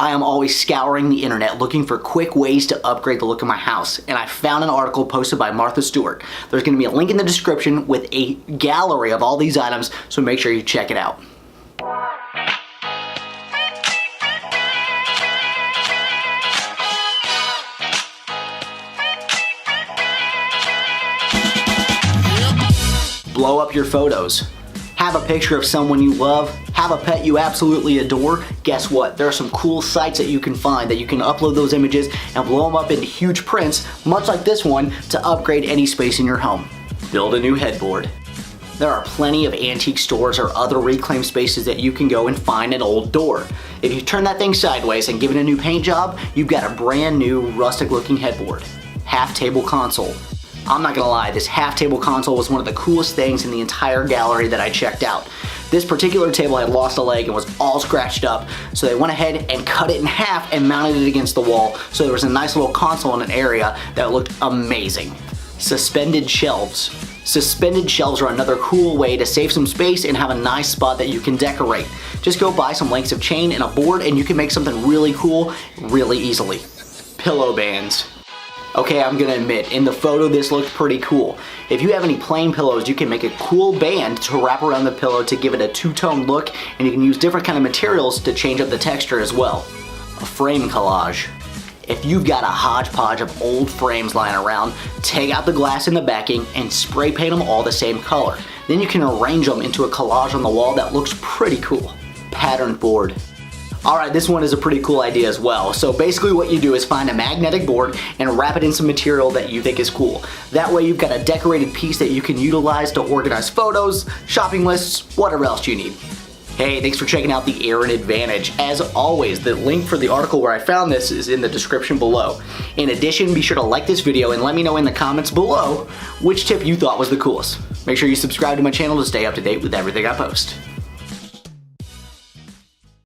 I am always scouring the internet looking for quick ways to upgrade the look of my house, and I found an article posted by Martha Stewart. There's going to be a link in the description with a gallery of all these items, so make sure you check it out. Blow up your photos. Have a picture of someone you love, have a pet you absolutely adore. Guess what? There are some cool sites that you can find that you can upload those images and blow them up into huge prints, much like this one, to upgrade any space in your home. Build a new headboard. There are plenty of antique stores or other reclaimed spaces that you can go and find an old door. If you turn that thing sideways and give it a new paint job, you've got a brand new rustic looking headboard. Half table console. I'm not gonna lie, this half table console was one of the coolest things in the entire gallery that I checked out. This particular table had lost a leg and was all scratched up, so they went ahead and cut it in half and mounted it against the wall, so there was a nice little console in an area that looked amazing. Suspended shelves. Suspended shelves are another cool way to save some space and have a nice spot that you can decorate. Just go buy some lengths of chain and a board and you can make something really cool really easily. Pillow bands. Okay, I'm gonna admit, in the photo this looked pretty cool. If you have any plain pillows, you can make a cool band to wrap around the pillow to give it a two-tone look, and you can use different kind of materials to change up the texture as well. A frame collage. If you've got a hodgepodge of old frames lying around, take out the glass in the backing and spray paint them all the same color. Then you can arrange them into a collage on the wall that looks pretty cool. Pattern board. Alright, this one is a pretty cool idea as well. So basically what you do is find a magnetic board and wrap it in some material that you think is cool. That way you've got a decorated piece that you can utilize to organize photos, shopping lists, whatever else you need. Hey, thanks for checking out the Aaron Advantage. As always, the link for the article where I found this is in the description below. In addition, be sure to like this video and let me know in the comments below which tip you thought was the coolest. Make sure you subscribe to my channel to stay up to date with everything I post.